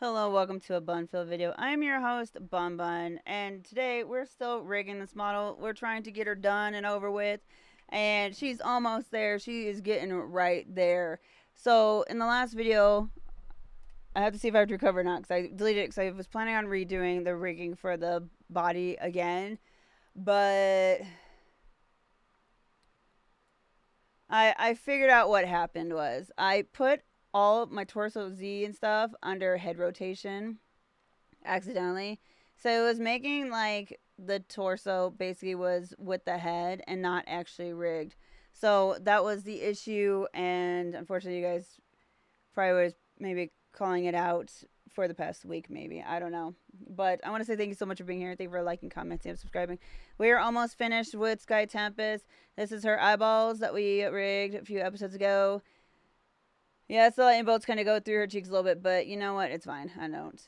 Hello, welcome to a bun filled video. I am your host, BunBun, and today we're still rigging this model. We're trying to get her done and over with, and she's almost there. She is getting right there. So, in the last video, I have to see if I have to recover or not because I deleted it because I was planning on redoing the rigging for the body again, but I figured out what happened was I put all of my torso Z and stuff under head rotation accidentally. So it was making like the torso basically was with the head and not actually rigged. So that was the issue, and unfortunately, you guys probably was maybe calling it out for the past week, maybe. I don't know. But I want to say thank you so much for being here. Thank you for liking, commenting, and subscribing. We are almost finished with Skye Tempest. This is her eyeballs that we rigged a few episodes ago. Yeah, it's the lightning bolts kind of go through her cheeks a little bit, but you know what? It's fine. I don't,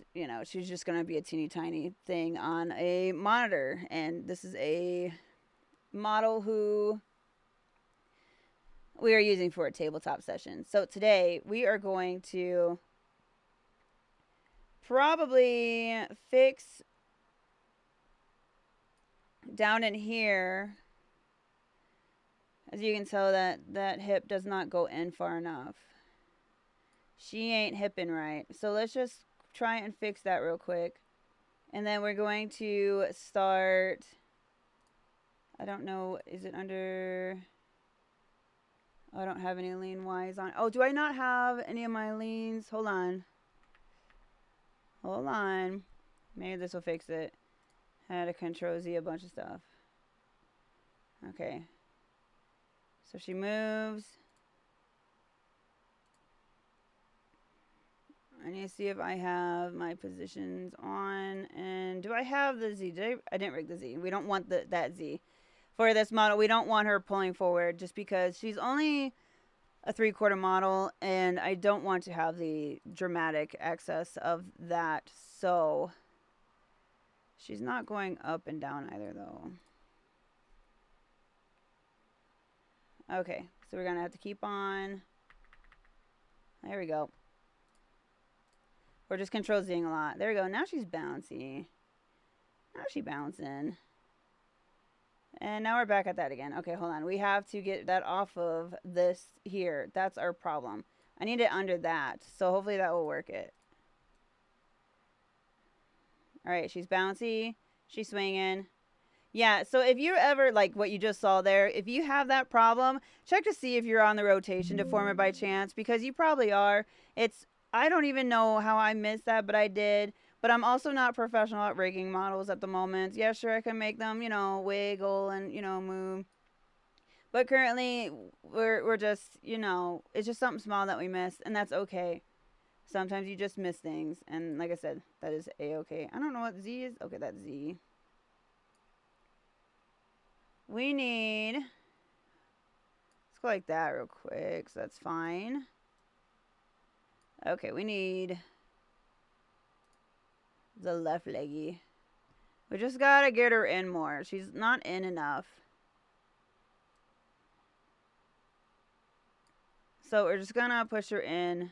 she's just going to be a teeny tiny thing on a monitor. And this is a model who we are using for a tabletop session. So today we are going to probably fix down in here. As you can tell, that hip does not go in far enough. She ain't hipping right. So let's just try and fix that real quick. And then we're going to start. I don't know. Is it under. Oh, I don't have any lean Ys on. Oh, do I not have any of my leans? Hold on. Hold on. Maybe this will fix it. I had to control Z a bunch of stuff. Okay. So she moves. I need to see if I have my positions on. And do I have the Z? I didn't rig the Z. We don't want that Z. For this model, we don't want her pulling forward just because she's only a 3/4 model and I don't want to have the dramatic excess of that. So she's not going up and down either though. Okay, so we're gonna have to keep on. There we go. We're just control Zing a lot. There we go. Now she's bouncy. Now she's bouncing. And now we're back at that again. Okay, hold on. We have to get that off of this here. That's our problem. I need it under that. So hopefully that will work it. All right, she's bouncy. She's swinging. Yeah, so if you're ever, like what you just saw there, if you have that problem, check to see if you're on the rotation deformer by chance, because you probably are. I don't even know how I missed that, but I did. But I'm also not professional at rigging models at the moment. Yeah, sure, I can make them, wiggle and, move. But currently, we're just, it's just something small that we missed, and that's okay. Sometimes you just miss things, and like I said, that is A-okay. I don't know what Z is. Okay, that's Z. We need, let's go like that real quick, so that's fine. Okay, we need the left leggy. We just gotta get her in more. She's not in enough. So we're just gonna push her in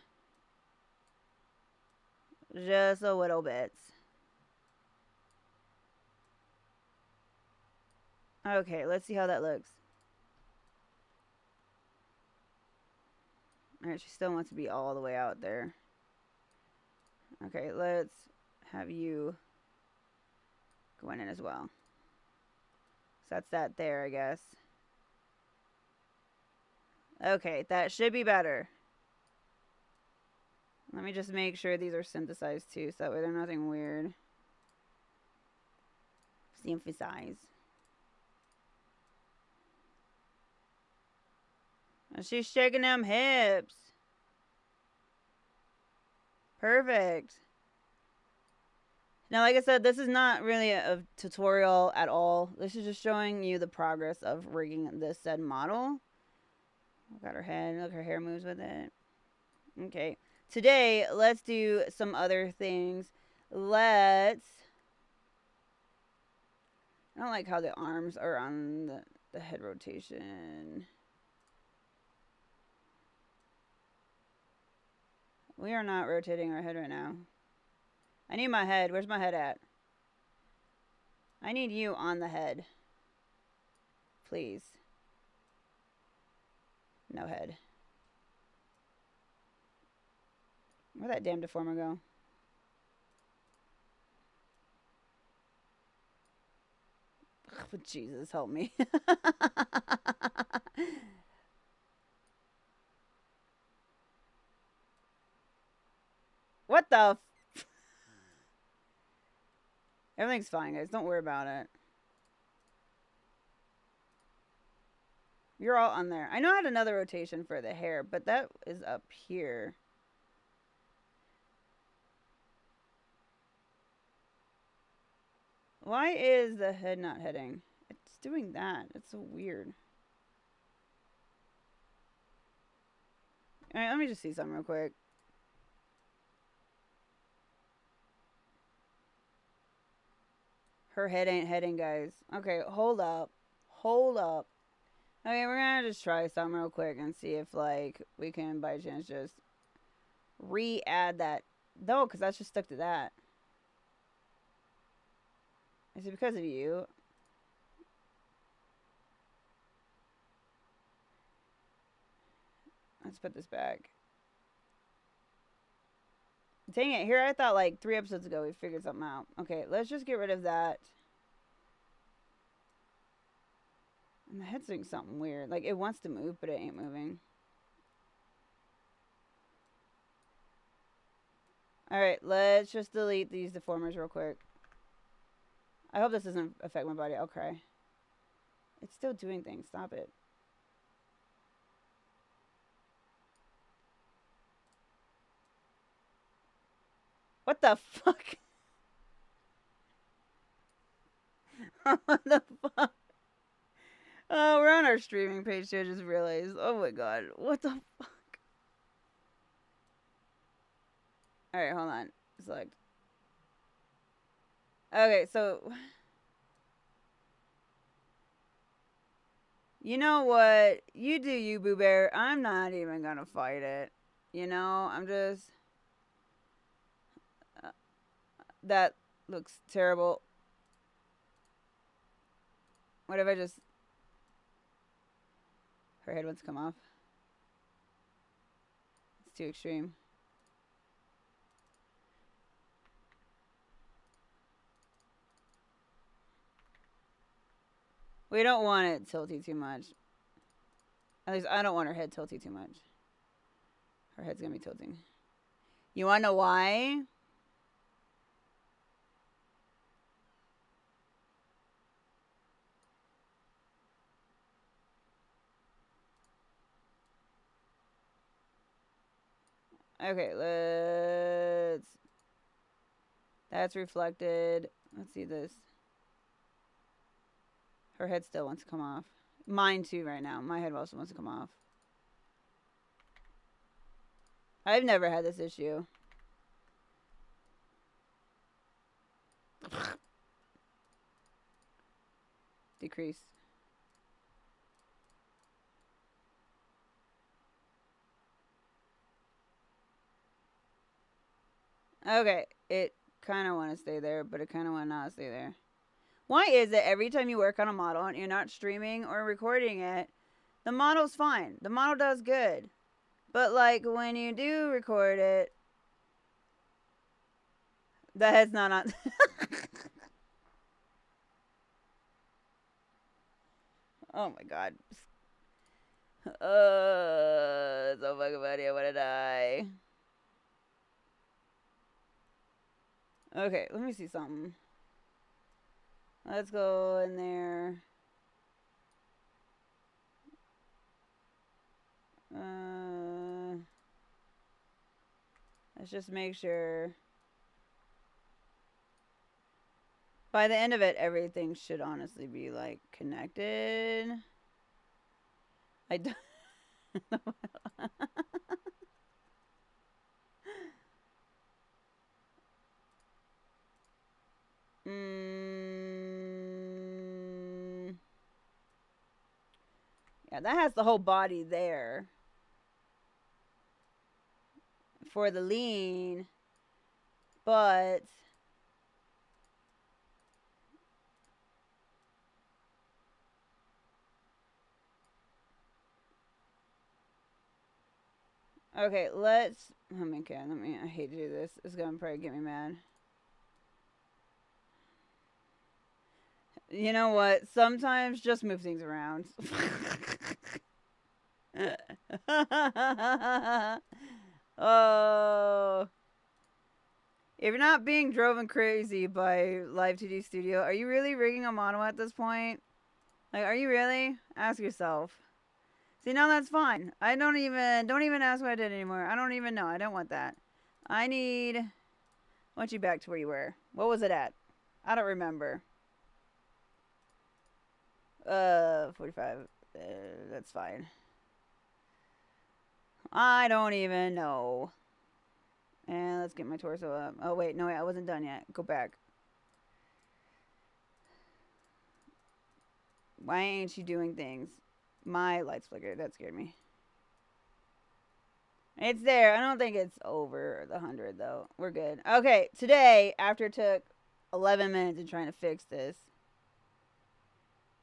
just a little bit. Okay, let's see how that looks. Alright, she still wants to be all the way out there. Okay, let's have you go in as well. So that's that there, I guess. Okay, that should be better. Let me just make sure these are synthesized too, so that way they're nothing weird. Synthesize. And she's shaking them hips. Perfect. Now, like I said, this is not really a tutorial at all. This is just showing you the progress of rigging this said model. Look at her head. Look, her hair moves with it. Okay. Today, let's do some other things. I don't like how the arms are on the head rotation. We are not rotating our head right now. I need my head. Where's my head at? I need you on the head. Please. No head. Where'd that damn deformer go? Ugh, Jesus, help me. What the? Everything's fine, guys. Don't worry about it. You're all on there. I know I had another rotation for the hair, but that is up here. Why is the head not heading? It's doing that. It's so weird. Alright, let me just see something real quick. Her head ain't heading, guys. Okay, hold up. Hold up. Okay, we're gonna just try something real quick and see if, like, we can, by chance, just re-add that. No, because that's just stuck to that. Is it because of you? Let's put this back. Dang it, here I thought like 3 episodes ago we figured something out. Okay, let's just get rid of that. And the head's doing something weird. Like, it wants to move, but it ain't moving. Alright, let's just delete these deformers real quick. I hope this doesn't affect my body. I'll cry. It's still doing things. Stop it. What the fuck? What the fuck? Oh, we're on our streaming page too, I just realized. Oh my god. What the fuck? Alright, hold on. Select. Okay, so... You know what? You do you, Boo Bear. I'm not even gonna fight it. You know, I'm just... that looks terrible. What if I just... Her head wants to come off. It's too extreme. We don't want it tilty too much. At least I don't want her head tilty too much. Her head's gonna be tilting. You wanna know why? Okay, let's... That's reflected. Let's see this. Her head still wants to come off. Mine too right now. My head also wants to come off. I've never had this issue. Decrease. Okay, it kind of want to stay there, but it kind of want to not stay there. Why is it every time you work on a model and you're not streaming or recording it, the model's fine. The model does good. But, like, when you do record it, the head's not on. Oh my god. So fucking funny. I want to die. Okay, let me see something. Let's go in there. Let's just make sure. By the end of it, everything should honestly be, like, connected. I don't... Yeah, that has the whole body there. For the lean, But okay, let's. Oh my god, let me. I hate to do this. It's gonna probably get me mad. You know what? Sometimes just move things around. Oh. If you're not being driven crazy by Live 2D Studio, are you really rigging a model at this point? Like, are you really? Ask yourself. See, now that's fine. I don't even ask what I did anymore. I don't even know. I don't want that. I want you back to where you were. What was it at? I don't remember. 45. That's fine. I don't even know. And let's get my torso up. Oh, wait. No, wait. I wasn't done yet. Go back. Why ain't she doing things? My lights flickered. That scared me. It's there. I don't think it's over the 100, though. We're good. Okay. Today, after it took 11 minutes of trying to fix this,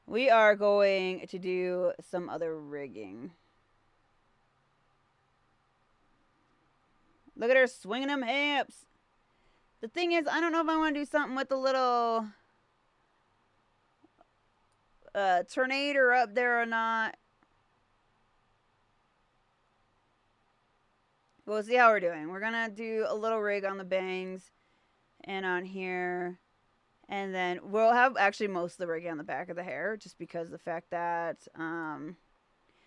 we are going to do some other rigging. Look at her swinging them hips. The thing is, I don't know if I want to do something with the little tornado up there or not. We'll see how we're doing. We're going to do a little rig on the bangs and on here. And then we'll have actually most of the rig on the back of the hair, just because of the fact that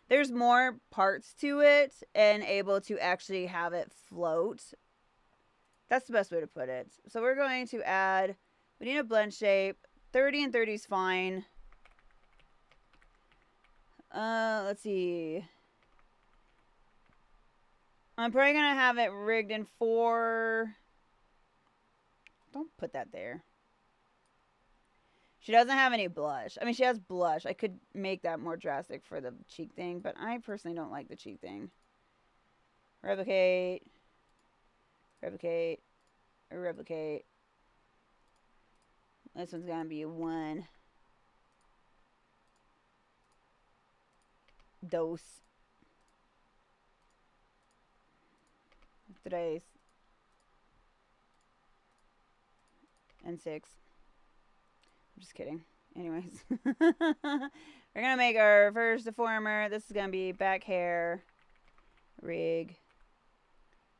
there's more parts to it and able to actually have it float. That's the best way to put it. So we're going to add, we need a blend shape. 30 and 30 is fine. Let's see. I'm probably going to have it rigged in 4. Don't put that there. She doesn't have any blush. I mean, she has blush. I could make that more drastic for the cheek thing, but I personally don't like the cheek thing. Replicate. Replicate. Replicate. This one's going to be 1. Dose. 3. And 6. I'm just kidding. Anyways. We're going to make our first deformer. This is going to be back hair. Rig.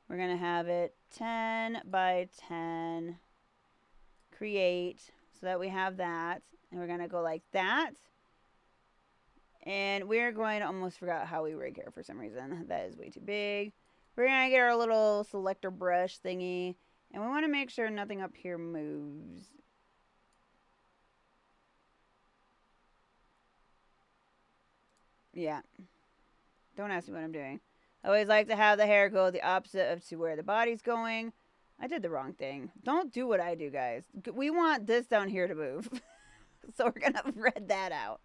We're going to have it 10 by 10. Create. So that we have that. And we're going to go like that. And we're going to, almost forgot how we rig hair for some reason. That is way too big. We're going to get our little selector brush thingy. And we want to make sure nothing up here moves. Yeah. Don't ask me what I'm doing. I always like to have the hair go the opposite of to where the body's going. I did the wrong thing. Don't do what I do, guys. We want this down here to move. So we're going to red that out.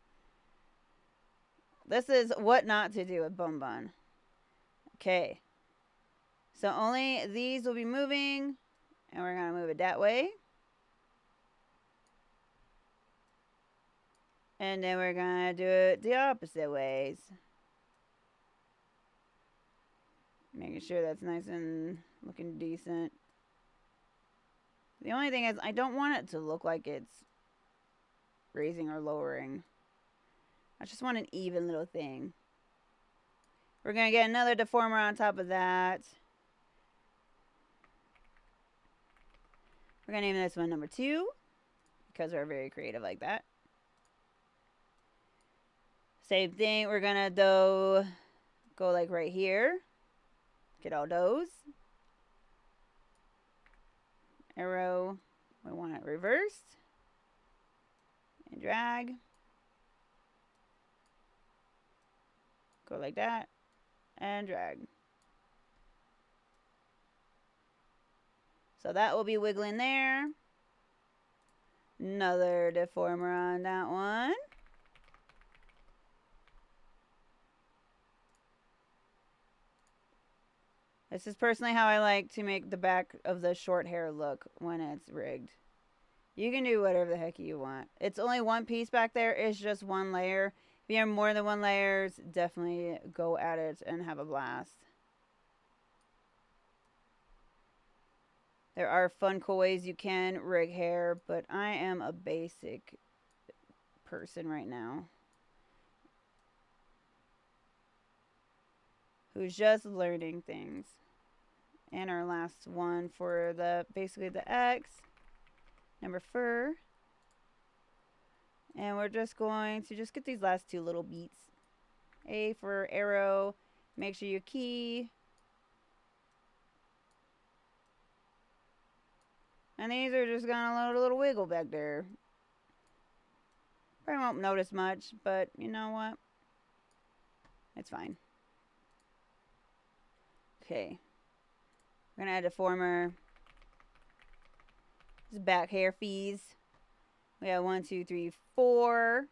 This is what not to do with BunBun. Okay. So only these will be moving. And we're going to move it that way. And then we're going to do it the opposite ways. Making sure that's nice and looking decent. The only thing is, I don't want it to look like it's raising or lowering. I just want an even little thing. We're going to get another deformer on top of that. We're going to name this one number 2. Because we're very creative like that. Same thing. We're going to go like right here. Get all those. Arrow. We want it reversed. And drag. Go like that. And drag. So that will be wiggling there. Another deformer on that one. This is personally how I like to make the back of the short hair look when it's rigged. You can do whatever the heck you want. It's only one piece back there. It's just one layer. If you have more than one layers, definitely go at it and have a blast. There are fun, cool ways you can rig hair, but I am a basic person right now who's just learning things. And our last one for the basically the X, number fur. And we're just going to just get these last two little beats. A for arrow. Make sure you key. And these are just gonna load a little wiggle back there. Probably won't notice much, but you know what? It's fine. Okay. We're gonna add a former. This is back hair fees. We have 1, 2, 3, 4.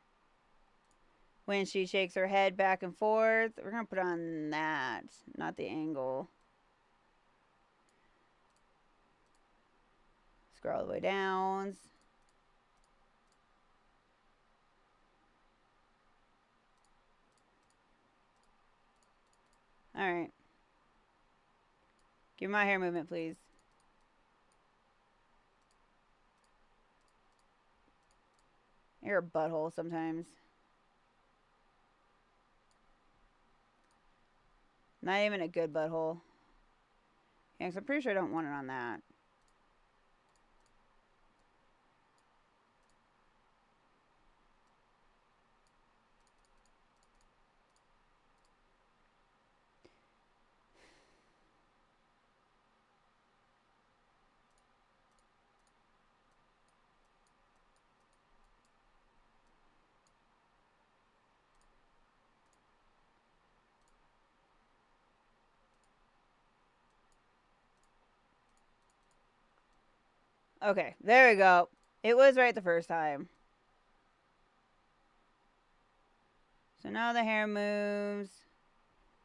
When she shakes her head back and forth, we're gonna put on that, not the angle. Scroll all the way down. Alright. Give me my hair movement, please. You're a butthole sometimes. Not even a good butthole. Yeah, 'cause I'm pretty sure I don't want it on that. Okay, there we go. It was right the first time. So now the hair moves.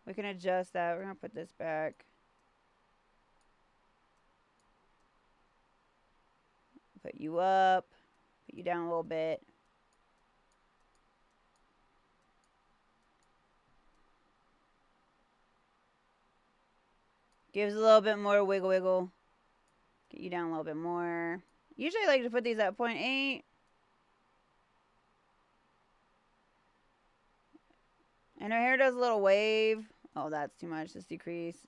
We can adjust that. We're going to put this back. Put you up. Put you down a little bit. Gives a little bit more wiggle wiggle. Get you down a little bit more. Usually I like to put these at 0.8. And her hair does a little wave. Oh, that's too much. Let's decrease.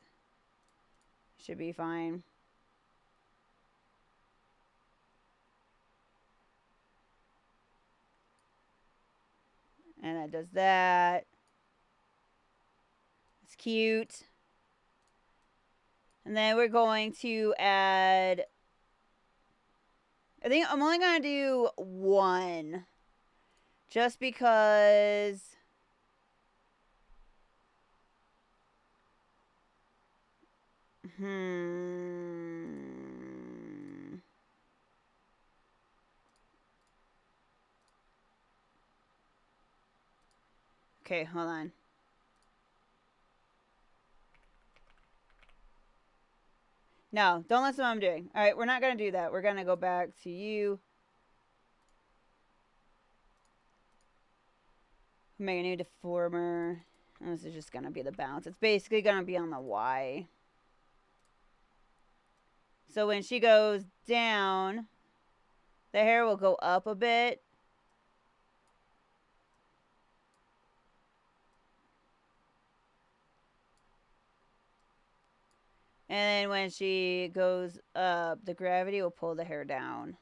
Should be fine. And that does that. It's cute. And then we're going to add... I think I'm only going to do one. Just because... Okay, hold on. No, don't listen to what I'm doing. Alright, we're not going to do that. We're going to go back to you. Make a new deformer. And this is just going to be the bounce. It's basically going to be on the Y. So when she goes down, the hair will go up a bit. And then when she goes up, the gravity will pull the hair down.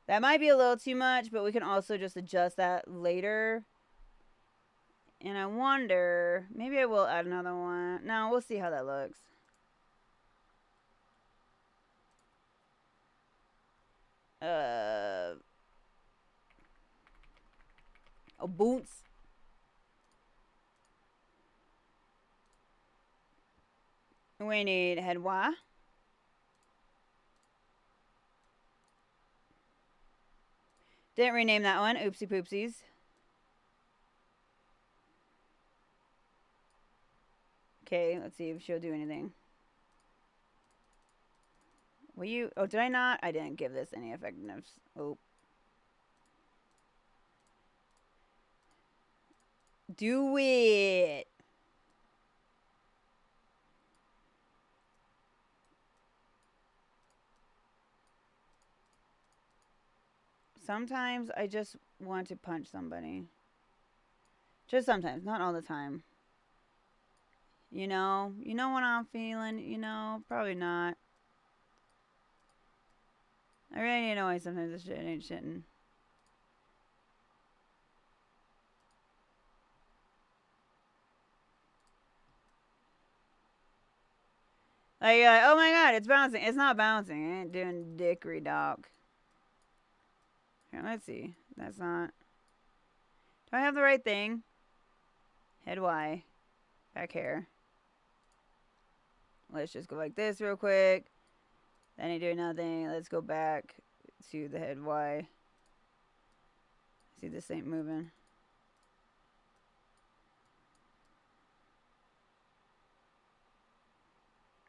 That might be a little too much, but we can also just adjust that later. And I wonder, maybe I will add another one. No, we'll see how that looks. Oh, boots. We need head Y. Didn't rename that one. Oopsie poopsies. Okay, let's see if she'll do anything. Will you? Oh, did I not? I didn't give this any effectiveness. Oh. Do it. Sometimes I just want to punch somebody. Just sometimes, not all the time. You know what I'm feeling, probably not. I really need to know why sometimes this shit ain't shitting. Like, you're like, oh my god, it's bouncing. It's not bouncing. It ain't doing dickery dock. Here, let's see. That's not. Do I have the right thing? Head Y. Back here. Let's just go like this real quick. That ain't doing nothing. Let's go back to the head Y. See, this ain't moving.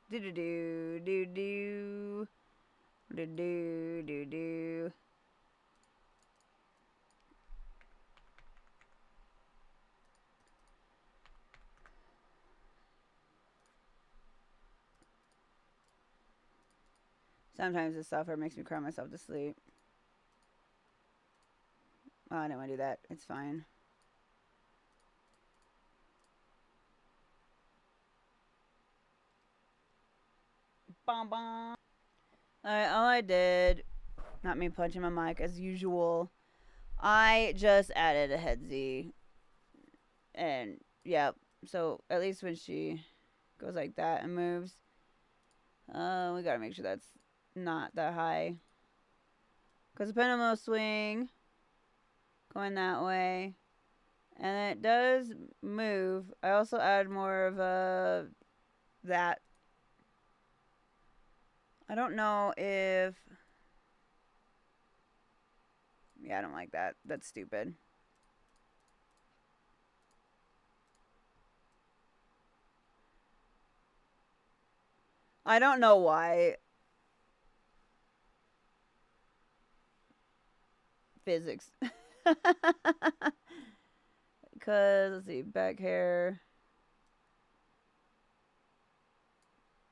Do do do do do do do do do. Sometimes this software makes me cry myself to sleep. Oh, I don't want to do that. It's fine. Bom bom. Alright, all I did, not me punching my mic as usual, I just added a head Z. And, yeah, so at least when she goes like that and moves, we gotta make sure that's not that high. Because the pendulum will swing going that way. And it does move. I also add more of a that. I don't know if. Yeah, I don't like that. That's stupid. I don't know why. Physics. Because, let's see, back hair.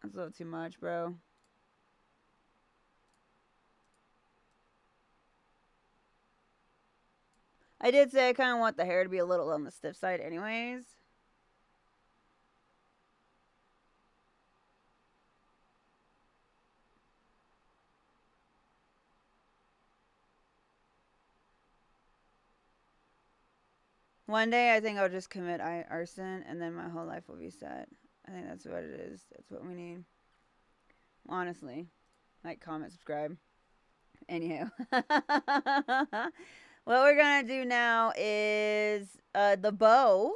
That's a little too much, bro. I did say I kind of want the hair to be a little on the stiff side anyways. One day I think I'll just commit arson and then my whole life will be set. I think that's what it is. That's what we need. Honestly. Like, comment, subscribe. Anyhow. What we're going to do now is the bow.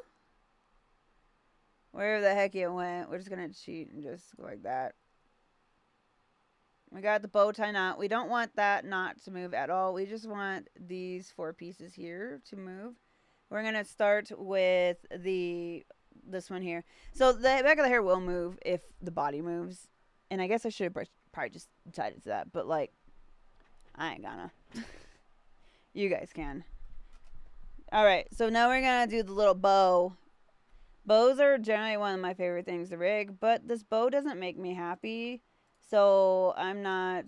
Wherever the heck it went. We're just going to cheat and just go like that. We got the bow tie knot. We don't want that knot to move at all. We just want these 4 pieces here to move. We're going to start with this one here. So the back of the hair will move if the body moves. And I guess I should have probably just tied it to that. But, like, I ain't gonna. You guys can. Alright, so now we're going to do the little bow. Bows are generally one of my favorite things to rig. But this bow doesn't make me happy. So I'm not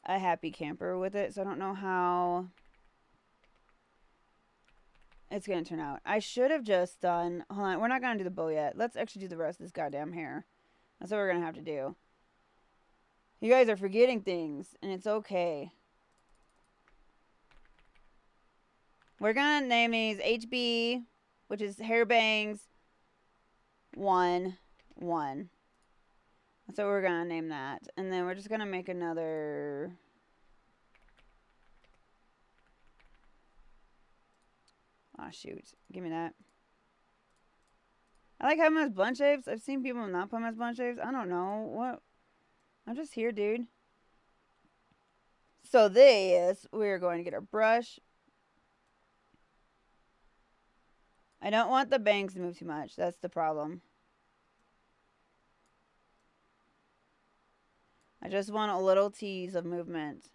a happy camper with it. So I don't know how it's going to turn out. I should have just done... Hold on. We're not going to do the bow yet. Let's actually do the rest of this goddamn hair. That's what we're going to have to do. You guys are forgetting things. And it's okay. We're going to name these HB, which is hair bangs 1, 1. So we're going to name that. And then we're just going to make another... Aw, oh, shoot. Give me that. I like having them as blunt shapes. I've seen people not put them as blunt shapes. I don't know. What? I'm just here, dude. So this, we're going to get our brush. I don't want the bangs to move too much. That's the problem. I just want a little tease of movement.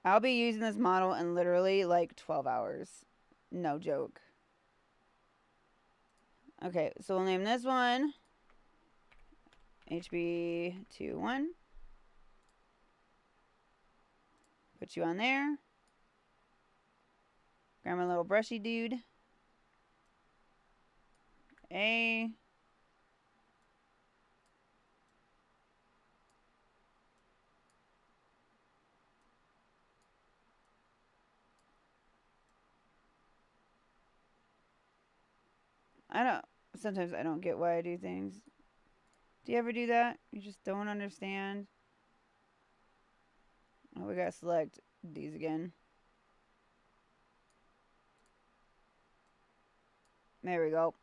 I'll be using this model in literally like 12 hours. No joke. Okay, so we'll name this one HB21. Put you on there. Grab my little brushy dude. A. Sometimes I don't get why I do things. Do you ever do that? You just don't understand? Oh, we gotta select these again. There we go.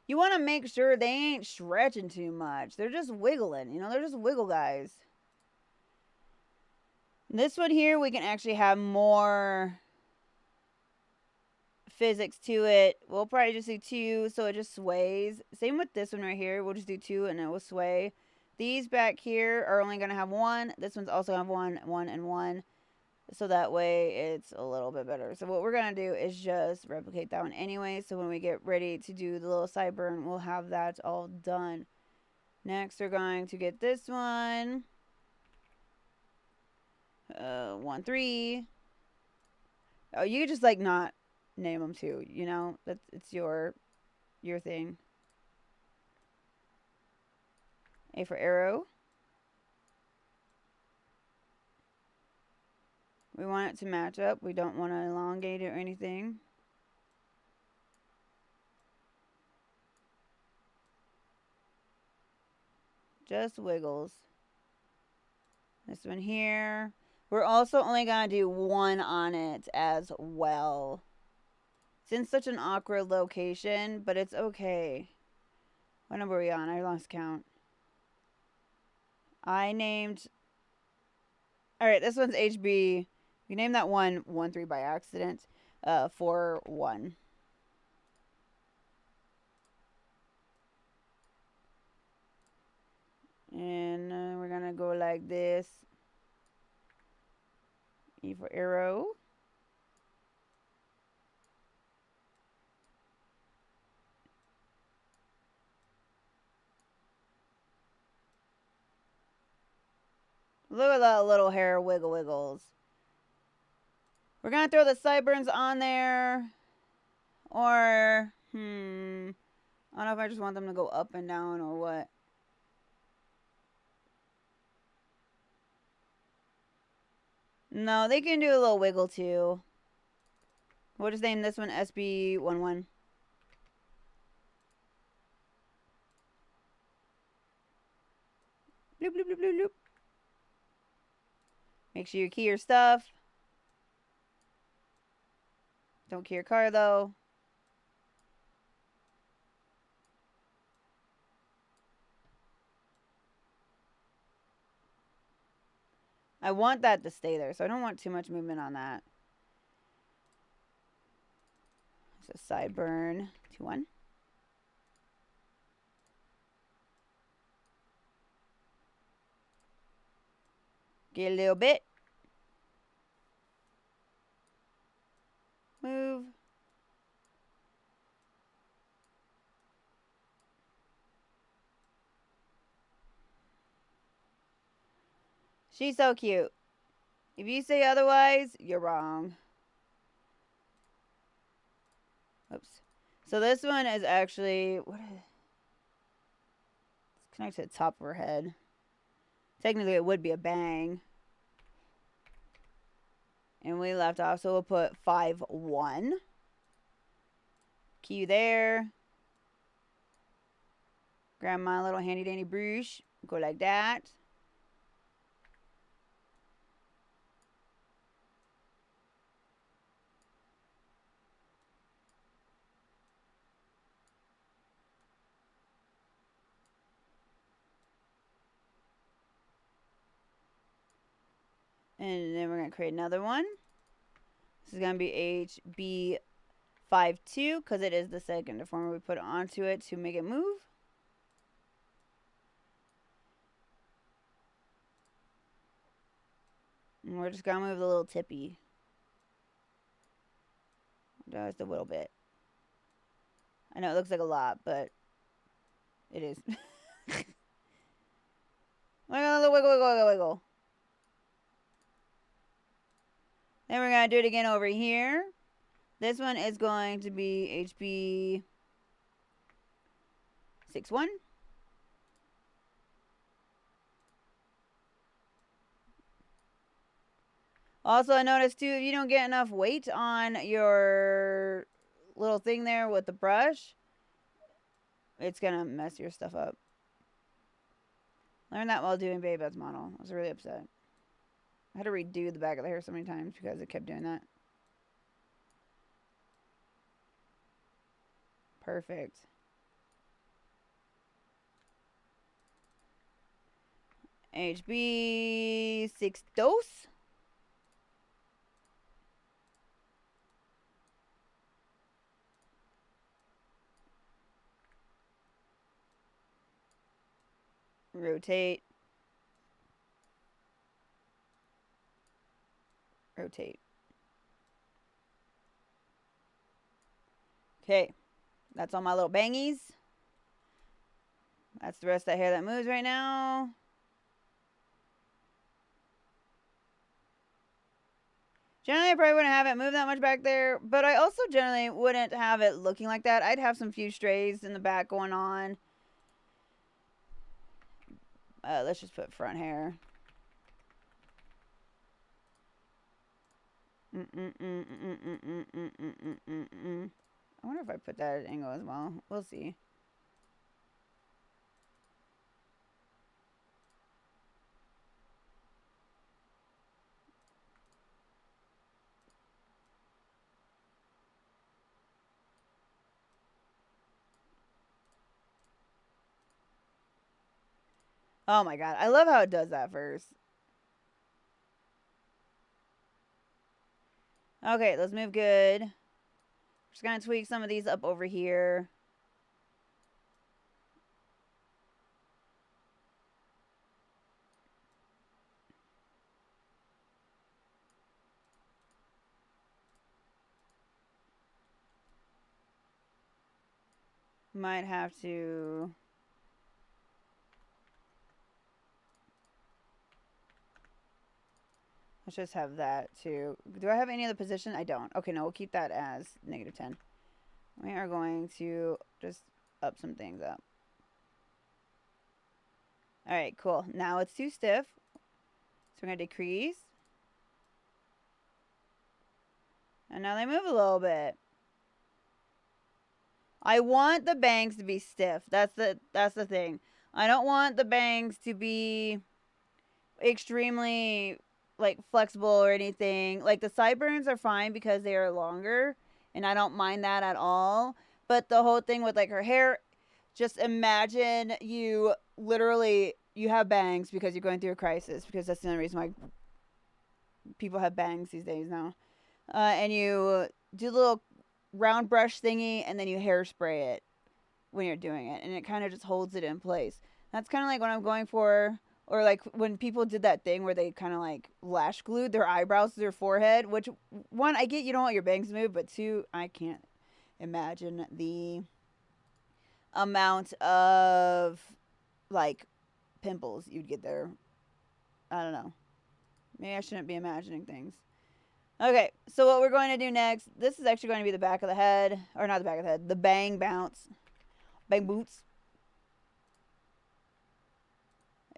You want to make sure they ain't stretching too much. They're just wiggling. You know, they're just wiggle guys. This one here, we can actually have more physics to it. We'll probably just do 2, so it just sways. Same with this one right here. We'll just do 2, and it will sway. These back here are only going to have 1. This one's also going to have 1, 1, and 1. So that way, it's a little bit better. So what we're going to do is just replicate that one anyway. So when we get ready to do the little sideburn, we'll have that all done. Next, we're going to get this one. 1, 3. Oh, you could just like not name them too. You know, it's your thing. A for arrow. We want it to match up. We don't want to elongate it or anything. Just wiggles. This one here. We're also only going to do 1 on it as well. It's in such an awkward location, but it's okay. What number are we on? I lost count. I named... Alright, this one's HB. You named that one 1, 3 by accident. 4, 1. And we're going to go like this. E for arrow. Look at that little hair wiggles. We're going to throw the sideburns on there. Or, I don't know if I just want them to go up and down or what. No, they can do a little wiggle too. We'll just name this one SB11. Bloop, bloop, bloop, bloop, bloop. Make sure you key your stuff. Don't key your car though. I want that to stay there, so I don't want too much movement on that. So sideburn 2, 1. Get a little bit. Move. She's so cute. If you say otherwise, you're wrong. Oops. So this one is actually... What is... It's connected to the top of her head. Technically, it would be a bang. And we left off, so we'll put 5, 1. Key there. Grab my little handy dandy brush. Go like that. And then we're going to create another one. This is going to be 5-2 because it is the second deformer we put onto it to make it move. And we're just gonna move the little tippy. Just a little bit. I know it looks like a lot, but it is. Wiggle, wiggle, wiggle, wiggle, wiggle. Then we're going to do it again over here. This one is going to be HB 6-1. Also, I noticed too, if you don't get enough weight on your little thing there with the brush, it's going to mess your stuff up. Learned that while doing Baby Beth's model. I was really upset. I had to redo the back of the hair so many times because it kept doing that. Perfect. HB 6 dose. Rotate. Rotate. Okay. That's all my little bangies. That's the rest of that hair that moves right now. Generally, I probably wouldn't have it move that much back there, but I also generally wouldn't have it looking like that. I'd have some few strays in the back going on. Let's just put front hair. I wonder if I put that at an angle as well. We'll see. Oh my god, I love how it does that first. Okay, let's move good. Just gonna tweak some of these up over here. Might have to... Let's just have that too. Do I have any other position? I don't. Okay, no, we'll keep that as -10. We are going to just up some things up. Alright, cool. Now it's too stiff. So we're going to decrease. And now they move a little bit. I want the bangs to be stiff. That's the thing. I don't want the bangs to be extremely like flexible or anything. Like the sideburns are fine because they are longer and I don't mind that at all. But the whole thing with like her hair, just imagine you literally you have bangs because you're going through a crisis, because that's the only reason why people have bangs these days now. And you do the little round brush thingy and then you hairspray it when you're doing it, and it kind of just holds it in place. That's kind of like what I'm going for. Or like when people did that thing where they kind of like lash glued their eyebrows to their forehead, which, one, I get you don't want your bangs to move, but two, I can't imagine the amount of like pimples you'd get there. I don't know. Maybe I shouldn't be imagining things. Okay, so what we're going to do next, this is actually going to be the back of the head, or not the back of the head, the bang bounce. Bang boots.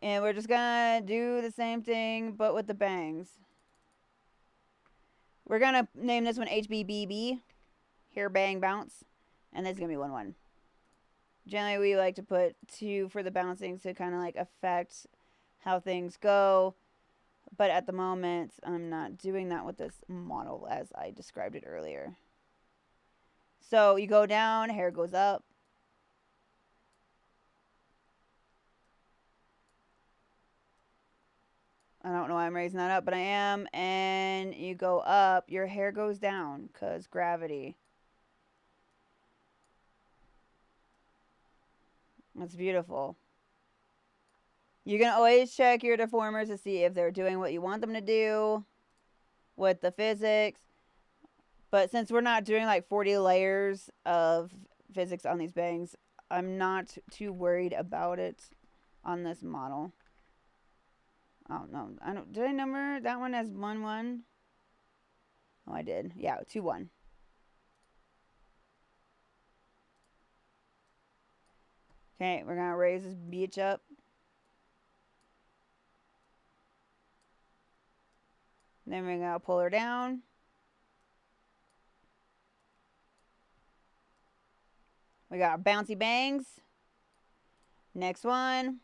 And we're just gonna do the same thing, but with the bangs. We're gonna name this one HBBB, hair bang bounce, and this is gonna be 1-1. Generally, we like to put 2 for the bouncing to kind of like affect how things go. But at the moment, I'm not doing that with this model as I described it earlier. So you go down, hair goes up. I don't know why I'm raising that up, but I am. And you go up, your hair goes down because gravity. That's beautiful. You can always check your deformers to see if they're doing what you want them to do with the physics. But since we're not doing like 40 layers of physics on these bangs, I'm not too worried about it on this model. Oh no, I don't. Did I number that one as 1-1? Oh, I did. Yeah, 2-1. Okay, we're gonna raise this bitch up. Then we're gonna pull her down. We got our bouncy bangs. Next one.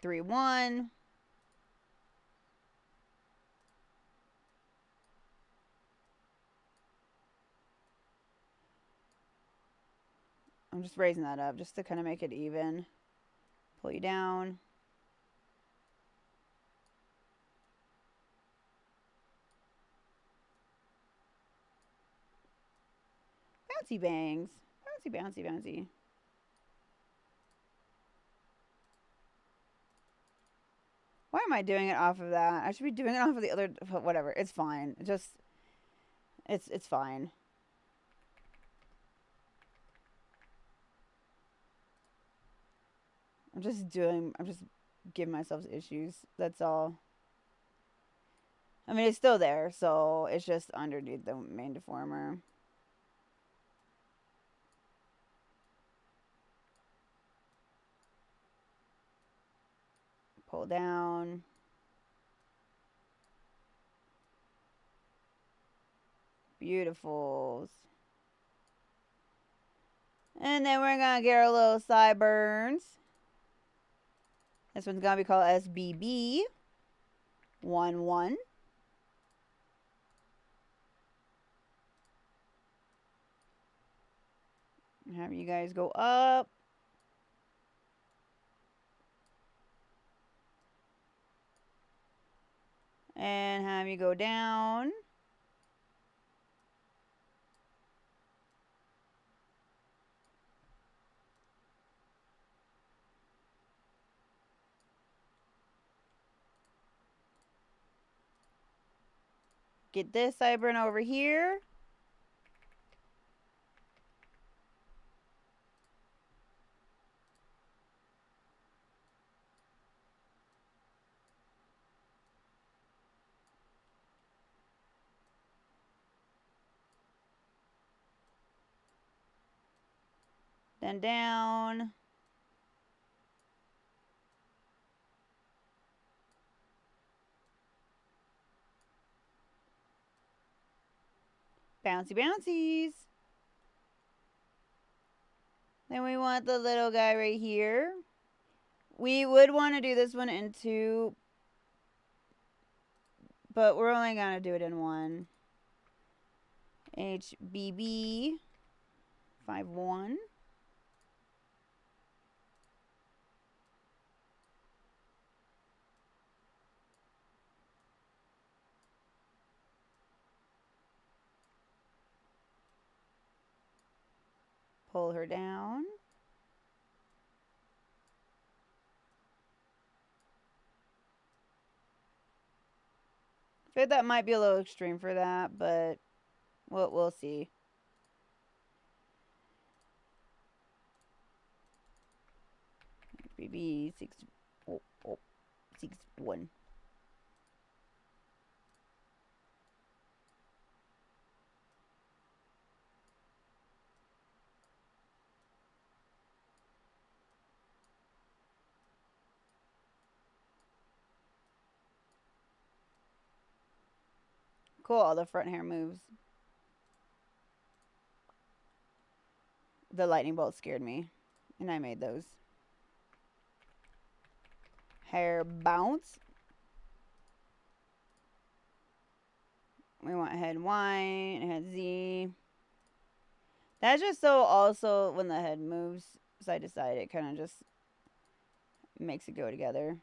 Three, 1. I'm just raising that up just to kind of make it even. Pull you down. Bouncy bangs. Bouncy, bouncy, bouncy. Why am I doing it off of that? I should be doing it off of the other. Whatever. It's fine. It's fine. I'm just giving myself issues. That's all. I mean, it's still there, so it's just underneath the main deformer. Pull down. Beautifuls. And then we're going to get our little sideburns. This one's going to be called SBB 1-1. Have you guys go up. And have you go down. Get this sideburn over here. Then down. Bouncy bouncies. Then we want the little guy right here. We would want to do this one in 2, but we're only going to do it in 1. HBB 5-1. Pull her down. I feel that might be a little extreme for that, but we'll see. BB 6-1. Cool, all the front hair moves. The lightning bolt scared me, and I made those. Hair bounce. We want head Y and head Z. That's just so also when the head moves side to side, it kind of just makes it go together.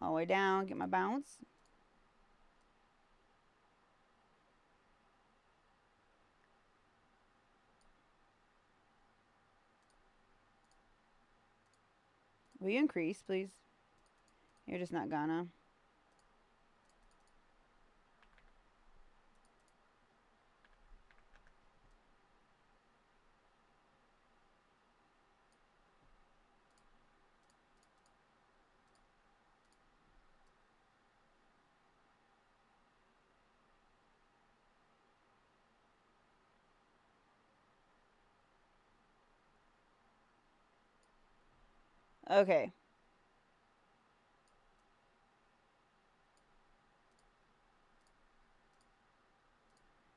All the way down, get my bounce. Will you increase, please? You're just not gonna. Okay.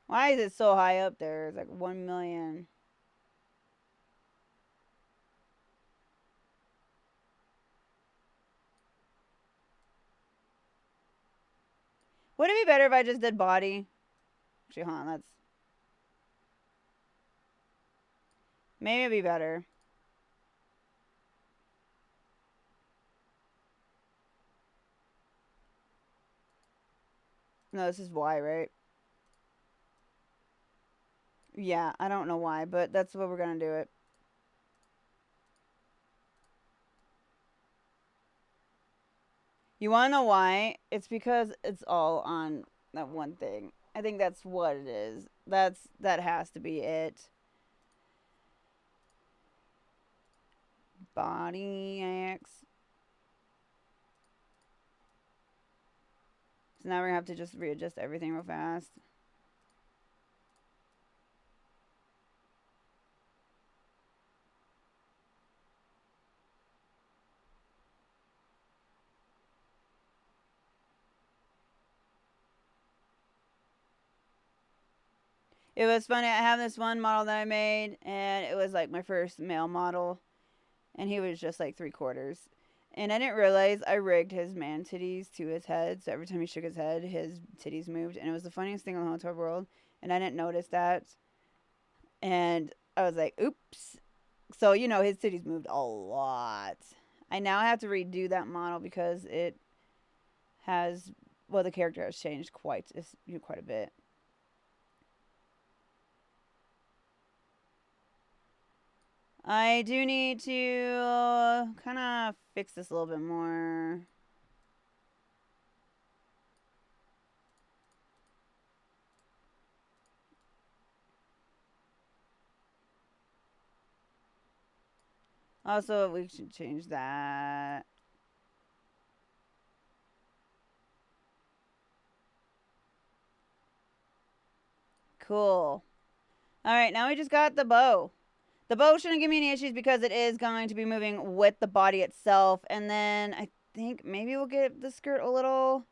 Why is it so high up there? It's like 1 million. Would it be better if I just did body? Actually, hold on, that's... Maybe it'd be better. No, this is Y, right? Yeah, I don't know why, but that's what we're gonna do it. You wanna know why? It's because it's all on that one thing. I think that's what it is. That has to be it. Body X. So now we're gonna have to just readjust everything real fast. It was funny. I have this one model that I made, and it was like my first male model, and he was just like 3/4. And I didn't realize I rigged his man titties to his head, so every time he shook his head, his titties moved, and it was the funniest thing in the whole entire world. And I didn't notice that, and I was like, "Oops!" So you know, his titties moved a lot. I now have to redo that model because it has, well, the character has changed quite a bit. I do need to kind of fix this a little bit more. Also, we should change that. Cool. Alright, now we just got the bow. The bow shouldn't give me any issues because it is going to be moving with the body itself. And then I think maybe we'll get the skirt a little...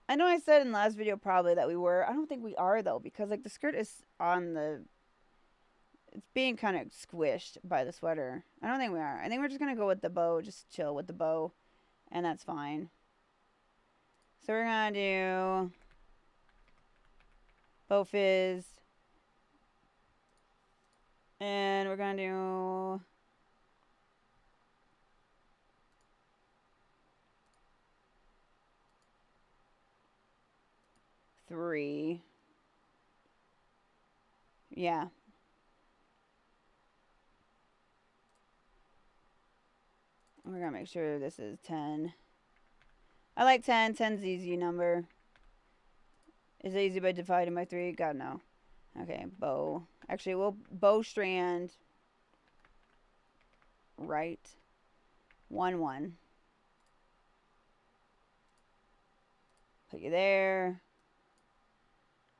I know I said in the last video probably that we were. I don't think we are though, because like the skirt is on the... It's being kind of squished by the sweater. I don't think we are. I think we're just going to go with the bow. Just chill with the bow. And that's fine. So we're going to do... Bow fizz. And we're going to do... Three. Yeah. We're going to make sure this is 10. I like 10. 10's the easy number. Is it easy by dividing by 3? God, no. Okay, bow. Actually, we'll bow strand. Right. 1, 1. Put you there.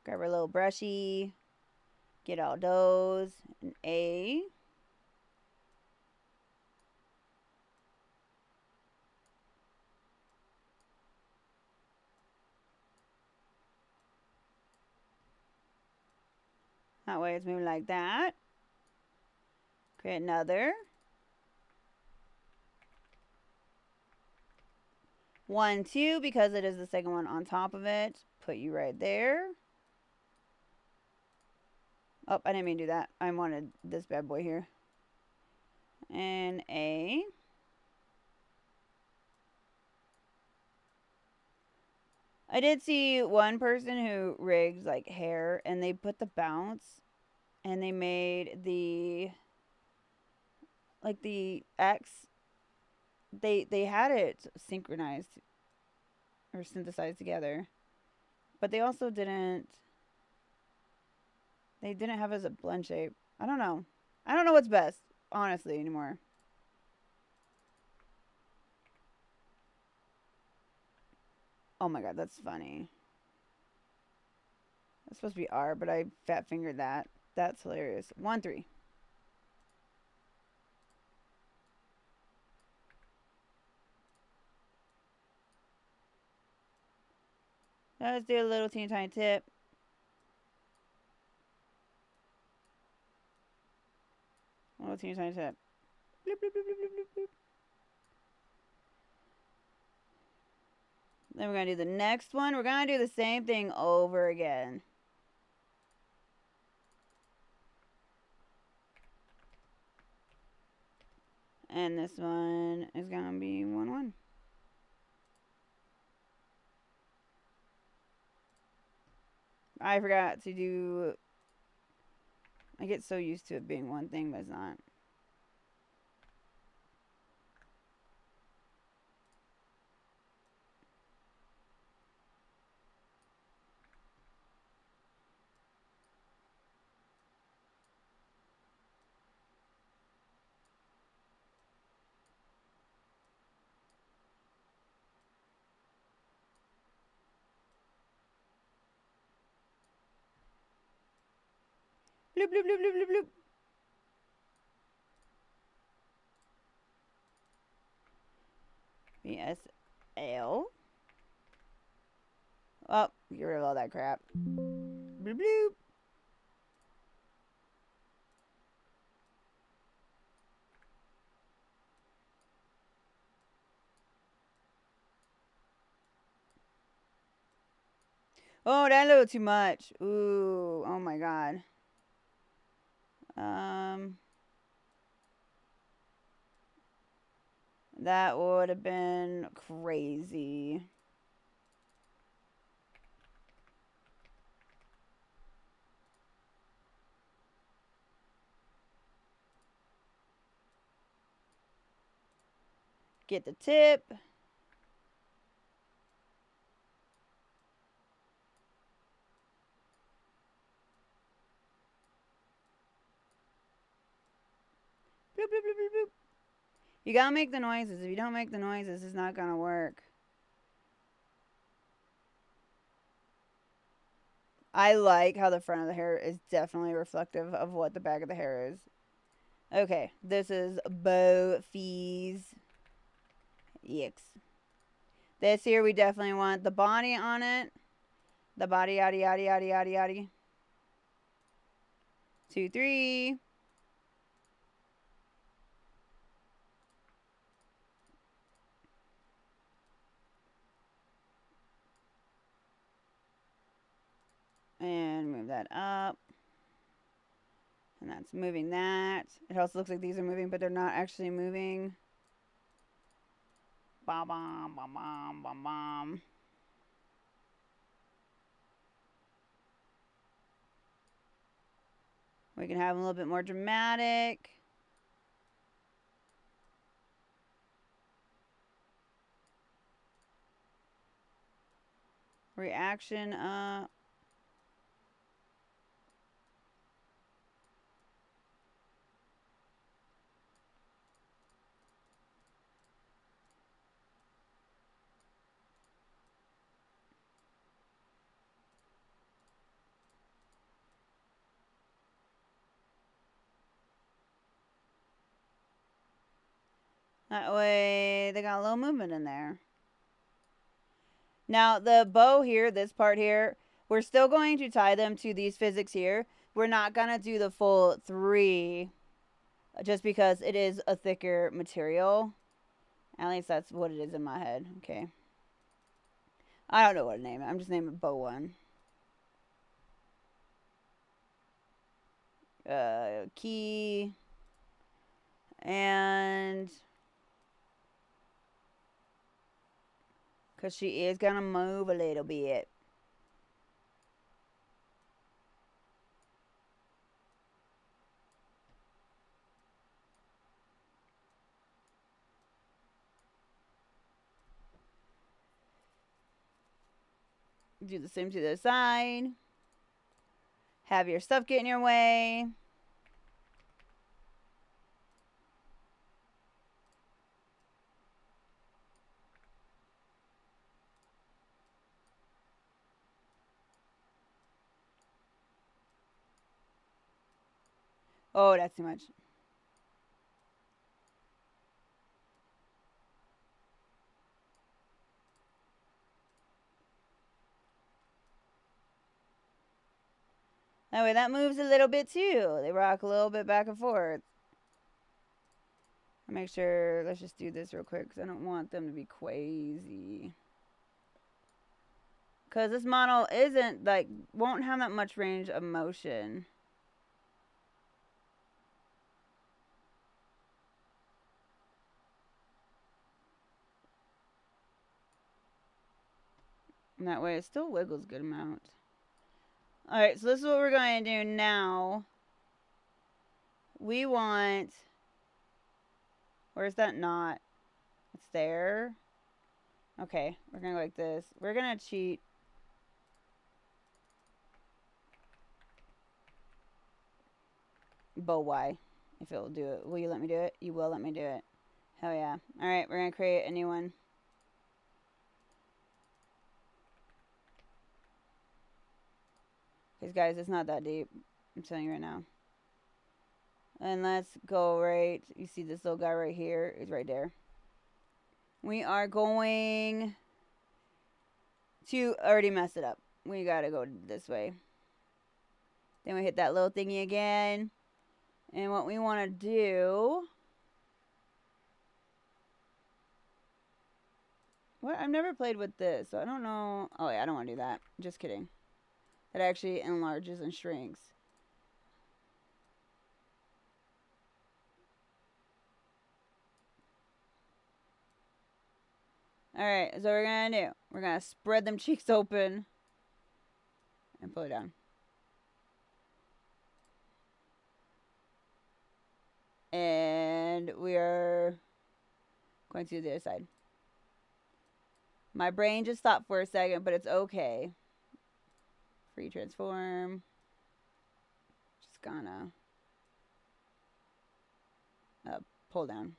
Grab our little brushy. Get all those. An A. That way it's moving like that. Create another. 1, 2, because it is the second one on top of it. Put you right there. Oh, I didn't mean to do that. I wanted this bad boy here. and A. I did see one person who rigged like hair and they put the bounce and they made the like the X, they had it synchronized or synthesized together. But they also didn't have it as a blend shape. I don't know. I don't know what's best, honestly, anymore. Oh my god, that's funny. That's supposed to be R, but I fat fingered that. That's hilarious. 1-3. Let's do a little teeny tiny tip. A little teeny tiny tip. Bloop, bloop, bloop, bloop, bloop, bloop. Then we're going to do the next one. We're going to do the same thing over again. And this one is going to be 1-1. I forgot to do... I get so used to it being one thing, but it's not. Bloop, bloop, bloop, bloop, bloop, bloop. BSL. Oh, get rid of all that crap. Bloop, bloop. Oh, that a little too much. Ooh, oh my god. That would have been crazy. Get the tip. Bloop, bloop, bloop, bloop, bloop. You gotta make the noises. If you don't make the noises, it's not gonna work. I like how the front of the hair is definitely reflective of what the back of the hair is. Okay, this is Beau Fees. Yikes. This here, we definitely want the body on it. The body, yaddy, yaddy, yaddy, yaddy, yaddy. 2, 3. And move that up. And that's moving that. It also looks like these are moving, but they're not actually moving. Bom, bom, bom, bom, bom, bom. We can have them a little bit more dramatic. Reaction up. That way they got a little movement in there. Now the bow here, this part here, we're still going to tie them to these physics here. We're not going to do the full 3 just because it is a thicker material. At least that's what it is in my head. Okay. I don't know what to name it. I'm just naming it bow 1. Key. And because she is going to move a little bit. Do the same to the side. Have your stuff get in your way. Oh, that's too much. That way that moves a little bit too. They rock a little bit back and forth. Make sure, let's just do this real quick because I don't want them to be crazy. Because this model isn't, like, won't have that much range of motion. And that way it still wiggles a good amount. Alright, so this is what we're going to do now. We want... Where's that knot? It's there. Okay, we're going to go like this. We're going to cheat. Bow Y. If it will do it. Will you let me do it? You will let me do it. Hell yeah. Alright, we're going to create a new one. Because guys, it's not that deep. I'm telling you right now. And let's go right. You see this little guy right here? Is right there. We are going to already mess it up. We gotta go this way. Then we hit that little thingy again. And what we want to do... What? I've never played with this, so I don't know. Oh yeah, I don't want to do that. Just kidding. That actually enlarges and shrinks. Alright, so we're going to do. We're going to spread them cheeks open. And pull it down. And we are going to do the other side. My brain just stopped for a second, but it's okay. Free transform. Just gonna pull down.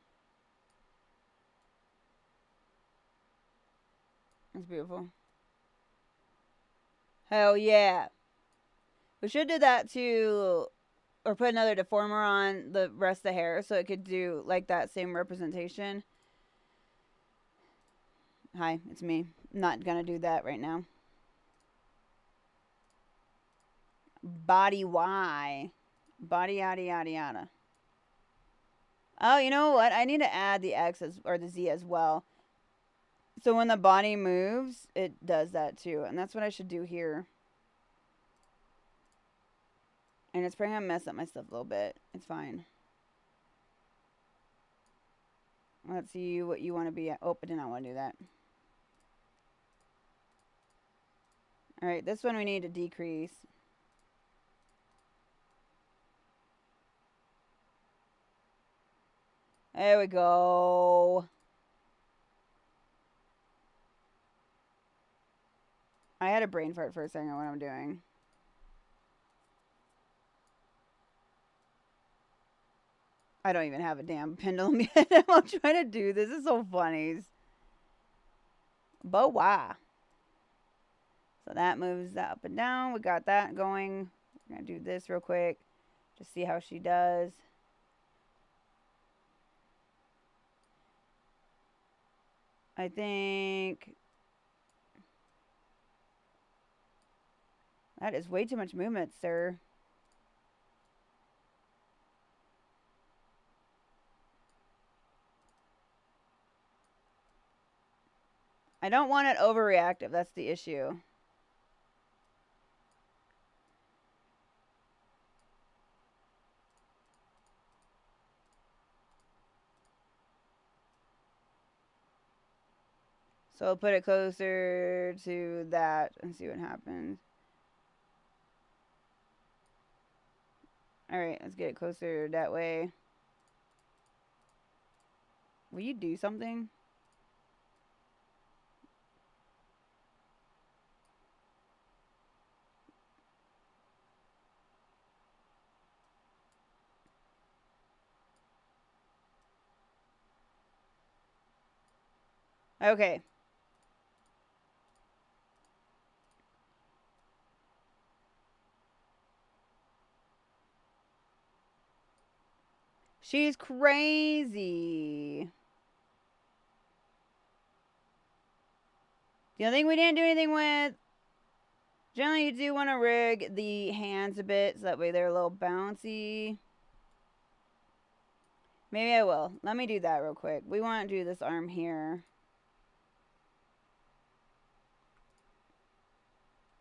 That's beautiful. Hell yeah. We should do that too, or put another deformer on the rest of the hair so it could do like that same representation. Hi, it's me. Not gonna do that right now. Body Y. Body yada yada yada. Oh, you know what? I need to add the X or the Z as well. So when the body moves, it does that too. And that's what I should do here. And it's probably going to mess up my stuff a little bit. It's fine. Let's see what you want to be at. Oh, I did not want to do that. Alright, this one we need to decrease. There we go. I had a brain fart for a second on what I'm doing. I don't even have a damn pendulum yet. I'm trying to do this. This is so funny. But wow. So that moves that up and down. We got that going. We're going to do this real quick. Just see how she does. I think that is way too much movement, sir. I don't want it overreactive. That's the issue. So I'll put it closer to that and see what happens. Alright, let's get it closer that way. Will you do something? Okay. She's crazy. The only thing we didn't do anything with, generally you do want to rig the hands a bit so that way they're a little bouncy. Maybe I will. Let me do that real quick. We want to do this arm here.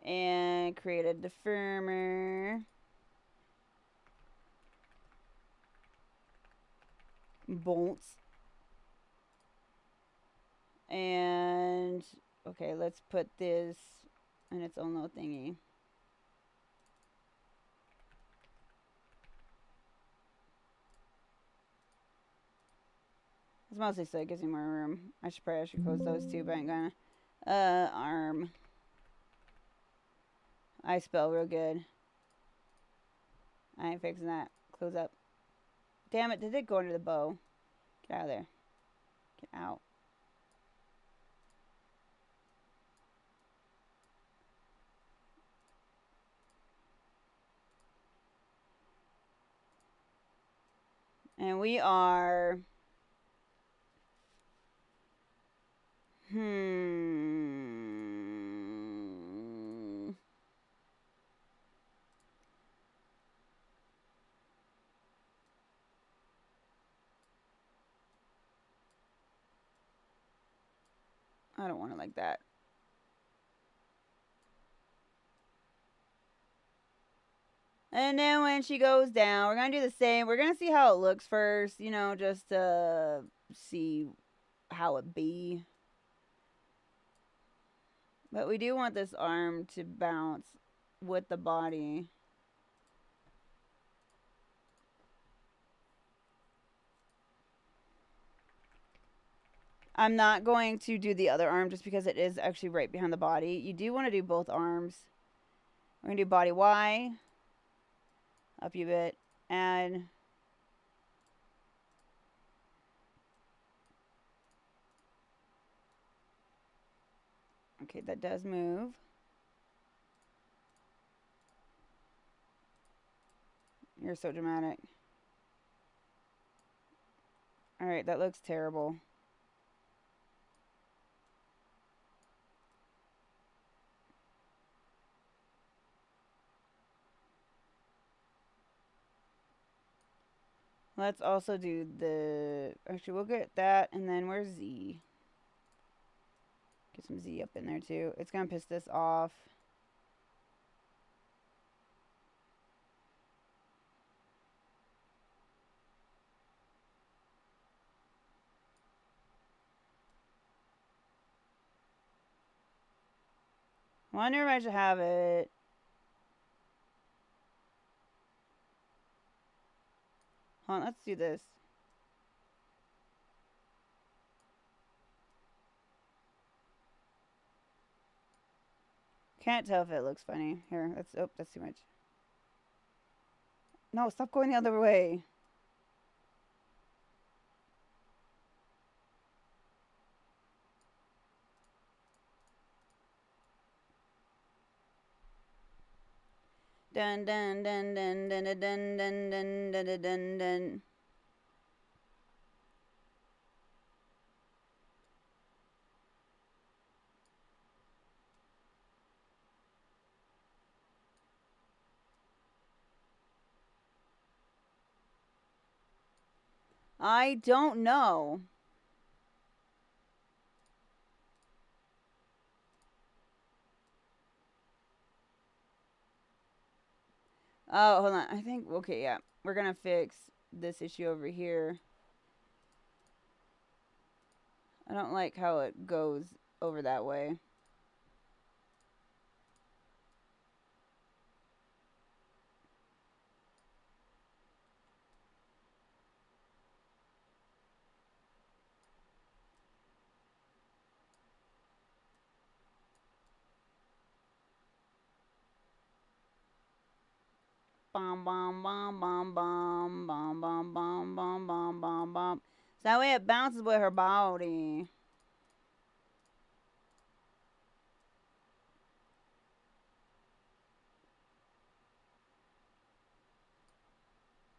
And create a deformer. Bolts. And, okay, let's put this in its own little thingy. It's mostly so it gives me more room. I should close those two, but I ain't gonna. Arm. I spell real good. I ain't fixing that. Close up. Damn it, did it go under the bow? Get out of there. Get out. And we are... I don't want it like that. And then when she goes down, we're going to do the same. We're going to see how it looks first, you know, just to see how it be. But we do want this arm to bounce with the body. I'm not going to do the other arm just because it is actually right behind the body. You do want to do both arms. We're going to do body Y. Up you a bit. And... okay, that does move. You're so dramatic. Alright, that looks terrible. Let's also do the... actually, we'll get that, and then where's Z? Get some Z up in there, too. It's gonna piss this off. Wonder if I should have it... hold on, let's do this. Can't tell if it looks funny. Here, that's... oh, that's too much. No, stop going the other way. Dun dun dun dun dun dun dun dun dun dun dun dun. I don't know. Oh, hold on. I think, okay, yeah. We're gonna fix this issue over here. I don't like how it goes over that way. Bom, bom, bom, bom, bom, bom, bom, bom, bom, bom, bom, bom. So that way it bounces with her body.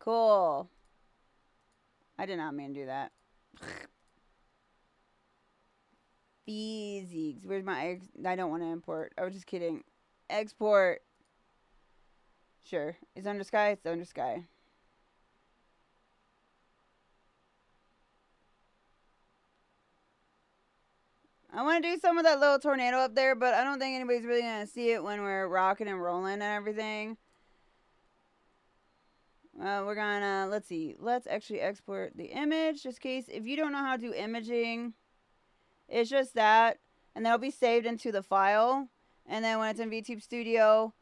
Cool. I did not mean to do that. Physics. Where's my eggs? I don't want to import. I was just kidding. Export. Sure. It's under Skye. It's under Skye. I want to do some of that little tornado up there, but I don't think anybody's really going to see it when we're rocking and rolling and everything. We're going to, let's see. Let's actually export the image, just in case. If you don't know how to do imaging, it's just that. And that'll be saved into the file. And then when it's in VTube Studio,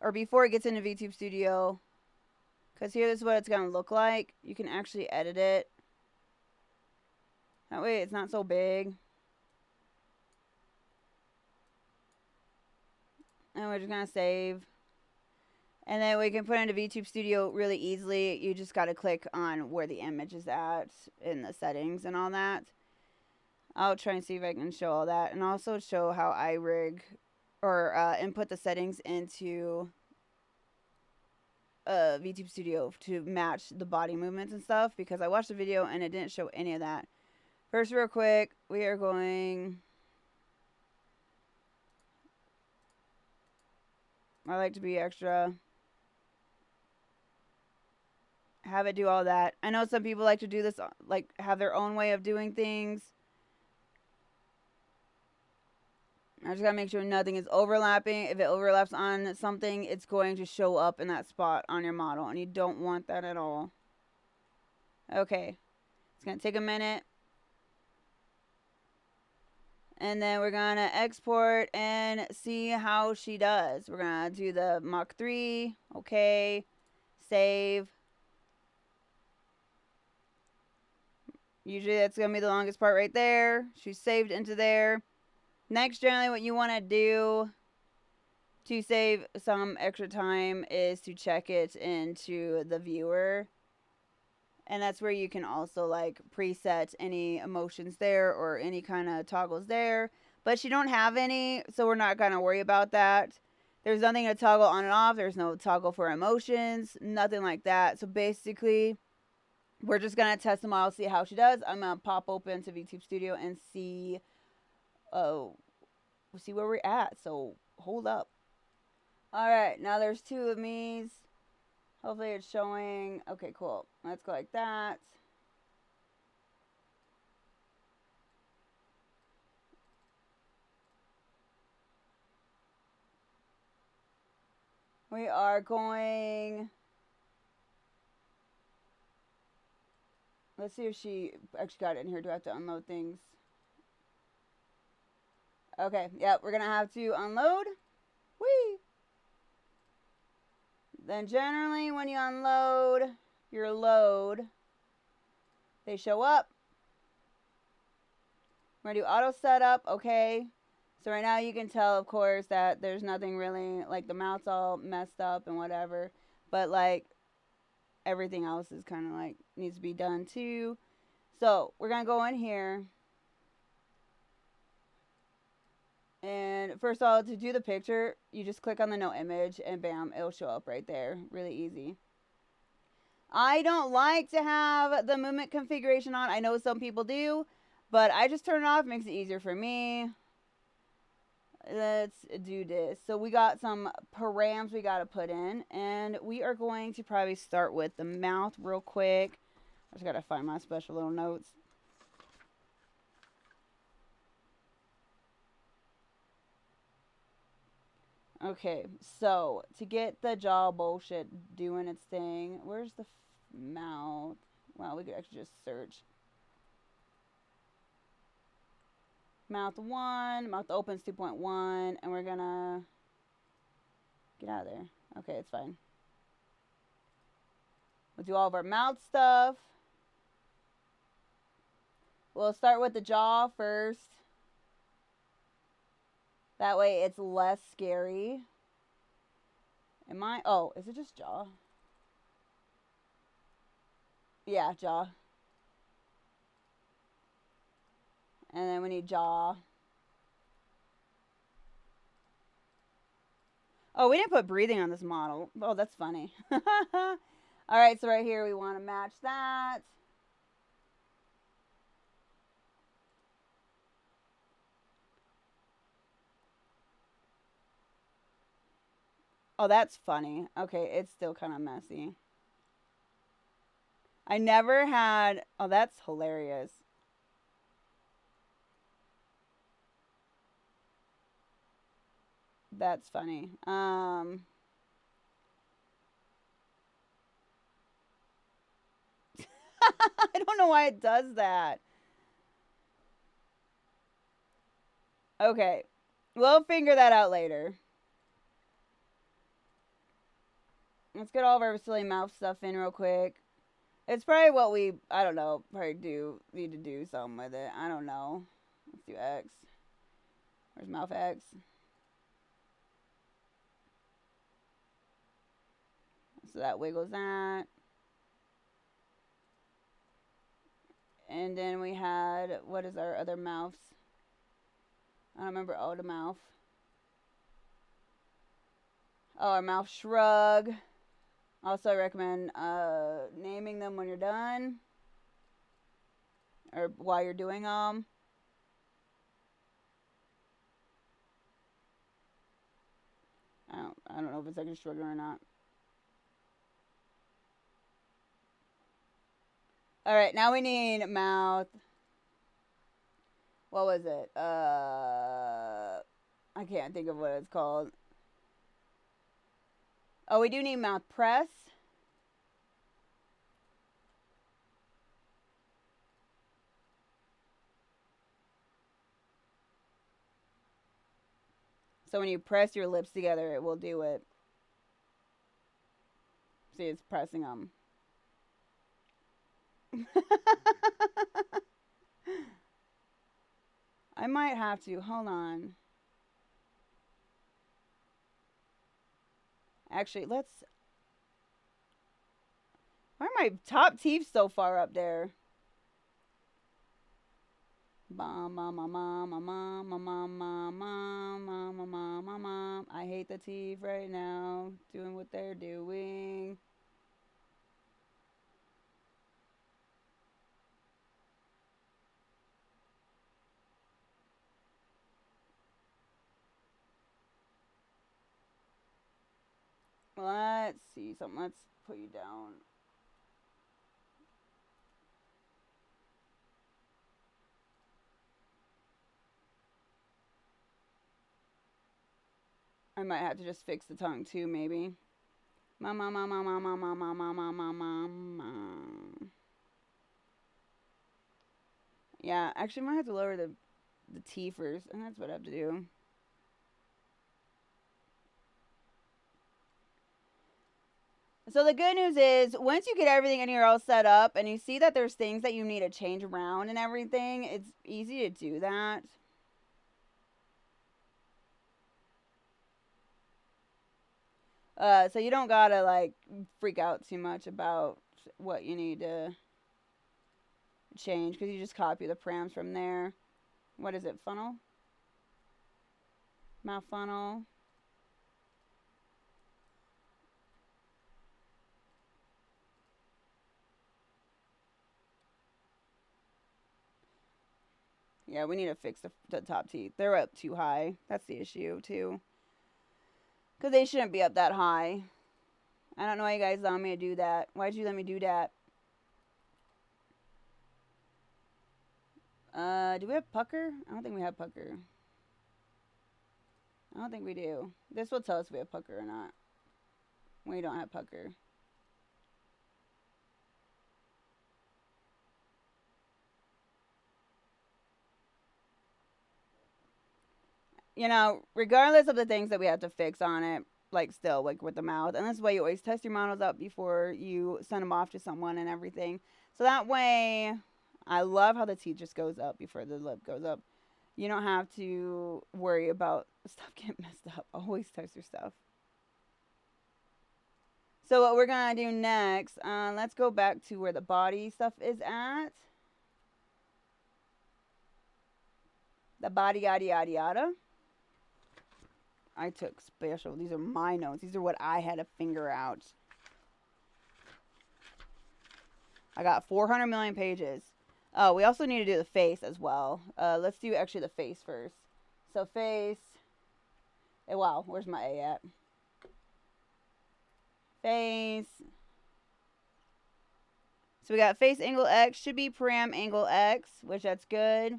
or before it gets into VTube Studio, because here this is what it's going to look like. You can actually edit it. That way it's not so big. And we're just going to save. And then we can put it into VTube Studio really easily. You just got to click on where the image is at in the settings and all that. I'll try and see if I can show all that. And also show how I rig or input the settings into VTube Studio to match the body movements and stuff. Because I watched the video and it didn't show any of that. First, real quick, we are going... I like to be extra... have it do all that. I know some people like to do this, like, have their own way of doing things. I just gotta make sure nothing is overlapping. If it overlaps on something, it's going to show up in that spot on your model, and you don't want that at all. Okay. It's gonna take a minute. And then we're gonna export and see how she does. We're gonna do the Mach 3. Okay. Save. Usually that's going to be the longest part right there. She's saved into there. Next, generally what you want to do to save some extra time is to check it into the viewer. And that's where you can also like preset any emotions there or any kind of toggles there. But you don't have any, so we're not going to worry about that. There's nothing to toggle on and off. There's no toggle for emotions, nothing like that. So basically... we're just going to test the model, see how she does. I'm going to pop open to VTube Studio and see where we're at. So, hold up. Alright, now there's two of me's. Hopefully it's showing. Okay, cool. Let's go like that. We are going... let's see if she actually got it in here. Do I have to unload things? Okay, yep, we're going to have to unload. Whee! Then generally when you unload your load, they show up. We're going to do auto setup, okay. So right now you can tell, of course, that there's nothing really, like the mouth's all messed up and whatever. But like, everything else is kind of like needs to be done too. So we're gonna go in here, and first of all, to do the picture, you just click on the no image, and bam, it'll show up right there. Really easy. I don't like to have the movement configuration on. I know some people do, but I just turn it off. It makes it easier for me. Let's do this. So we got some params we got to put in, and we are going to probably start with the mouth real quick. I just got to find my special little notes. Okay, so to get the jaw bullshit doing its thing, where's the mouth? Well, we could actually just search Mouth 1, mouth opens 2.1, and we're gonna get out of there. Okay, it's fine. We'll do all of our mouth stuff. We'll start with the jaw first. That way it's less scary. Oh, is it just jaw? Yeah, jaw. And then we need jaw. Oh, we didn't put breathing on this model. Oh, that's funny. Alright, so right here we want to match that. Oh, that's funny. Okay, it's still kind of messy. I never had... Oh, that's hilarious. That's funny. I don't know why it does that. Okay. We'll figure that out later. Let's get all of our silly mouth stuff in real quick. It's probably what we, I don't know, probably need to do something with it. I don't know. Let's do X. Where's mouth X? So that wiggles that. And then we had, what is our other mouths? I don't remember. Oh, the mouth. Oh, our mouth shrug. Also, I recommend naming them when you're done. Or while you're doing them. I don't know if it's like a shrug or not. Alright, now we need mouth. What was it? I can't think of what it's called. Oh, we do need mouth press. So when you press your lips together, it will do it. See, it's pressing them. I might have to. Hold on. Actually, let's... Why are my top teeth so far up there? I hate the teeth right now. Doing what they're doing. Let's see something. Let's put you down. I might have to just fix the tongue too, maybe. Yeah, actually, I might have to lower the T first, and that's what I have to do. So the good news is, once you get everything and you're all set up, and you see that there's things that you need to change around and everything, it's easy to do that. So you don't gotta, like, freak out too much about what you need to change, because you just copy the params from there. What is it, funnel? Mouth funnel. Yeah, we need to fix the top teeth. They're up too high. That's the issue, too. Because they shouldn't be up that high. I don't know why you guys allowed me to do that. Why did you let me do that? Do we have pucker? I don't think we have pucker. I don't think we do. This will tell us if we have pucker or not. We don't have pucker. you know, regardless of the things that we have to fix on it, like still, like with the mouth. And that's why you always test your models up before you send them off to someone and everything. So that way, I love how the teeth just goes up before the lip goes up. You don't have to worry about stuff getting messed up. Always test your stuff. So what we're gonna do next, let's go back to where the body stuff is at. The body yada yada yada. I took special. These are my notes. These are what I had to figure out. I got 400 million pages. Oh, we also need to do the face as well. Let's do actually the face first. So face. Hey, wow, where's my A at? Face. So we got face angle X should be param angle X, which that's good.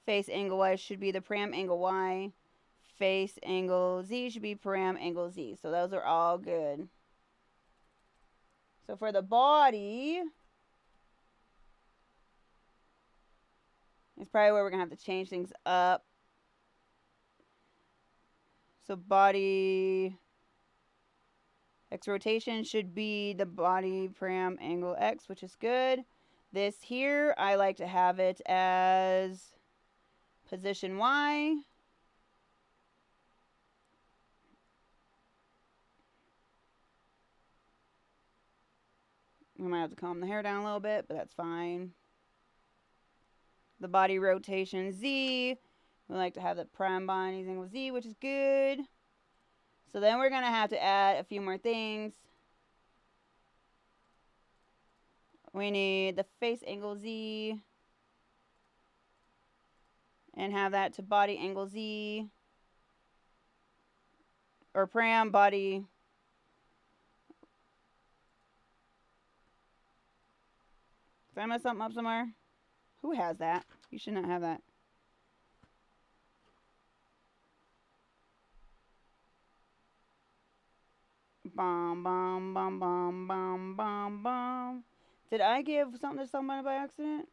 Face angle Y should be the param angle Y. Face angle Z should be param angle Z. So those are all good. So for the body, it's probably where we're going to have to change things up. So body X rotation should be the body param angle X, which is good. This here, I like to have it as position Y. We might have to calm the hair down a little bit, but that's fine. The body rotation Z. We like to have the prime body angle Z, which is good. So then we're going to have to add a few more things. We need the face angle Z. And have that to body angle Z. Or pram body. Did I mess something up somewhere? Who has that? You should not have that. Bum, bum, bum, bum, bum, bum, bum. Did I give something to somebody by accident?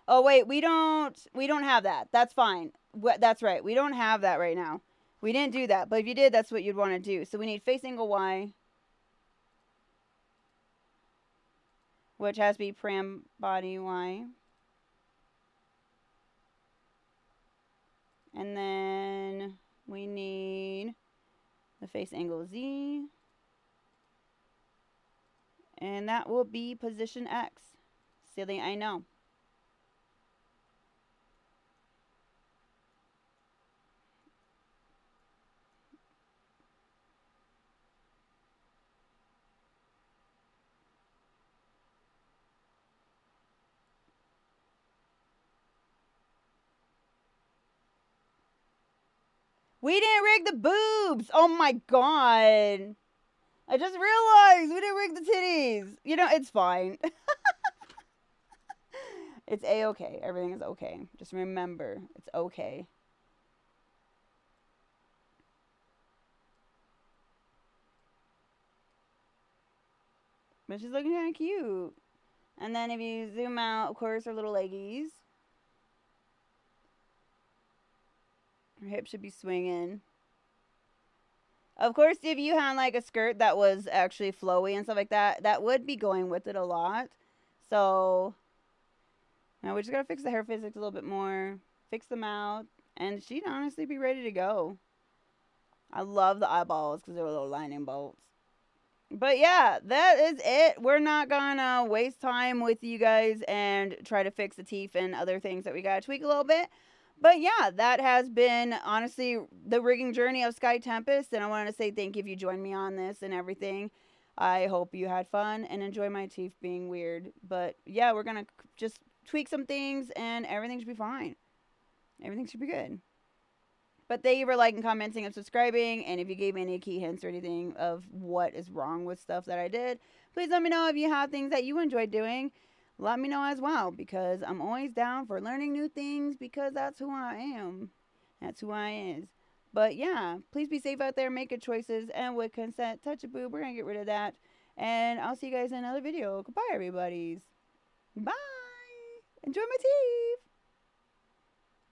Oh, wait, we don't have that. That's fine. That's right. We don't have that right now. We didn't do that. But if you did, that's what you'd want to do. So we need face angle Y, which has to be pram body Y. And then we need the face angle Z. And that will be position X. Silly, I know. We didn't rig the boobs. Oh my god. I just realized we didn't rig the titties. You know, it's fine. It's A-okay. Everything is okay. Just remember, it's okay. But she's looking kind of cute. And then if you zoom out, of course, her little leggies. Her hips should be swinging. Of course, if you had like a skirt that was actually flowy and stuff like that, that would be going with it a lot. So now we just gotta fix the hair physics a little bit more, fix them out, and she'd honestly be ready to go. I love the eyeballs because they're little lightning bolts. But yeah, that is it. We're not gonna waste time with you guys and try to fix the teeth and other things that we gotta tweak a little bit. But yeah, that has been honestly the rigging journey of Skye Tempest, and I wanted to say thank you if you joined me on this and everything. I hope you had fun and enjoy my teeth being weird. But yeah, we're gonna just tweak some things and everything should be fine. Everything should be good. But thank you for liking, commenting, and subscribing. And if you gave me any key hints or anything of what is wrong with stuff that I did, please let me know if you have things that you enjoyed doing. Let me know as well, because I'm always down for learning new things, because that's who I am. That's who I is. But yeah, please be safe out there, make good choices, and with consent, touch a boob. We're going to get rid of that. And I'll see you guys in another video. Goodbye, everybody's. Bye. Enjoy my teeth.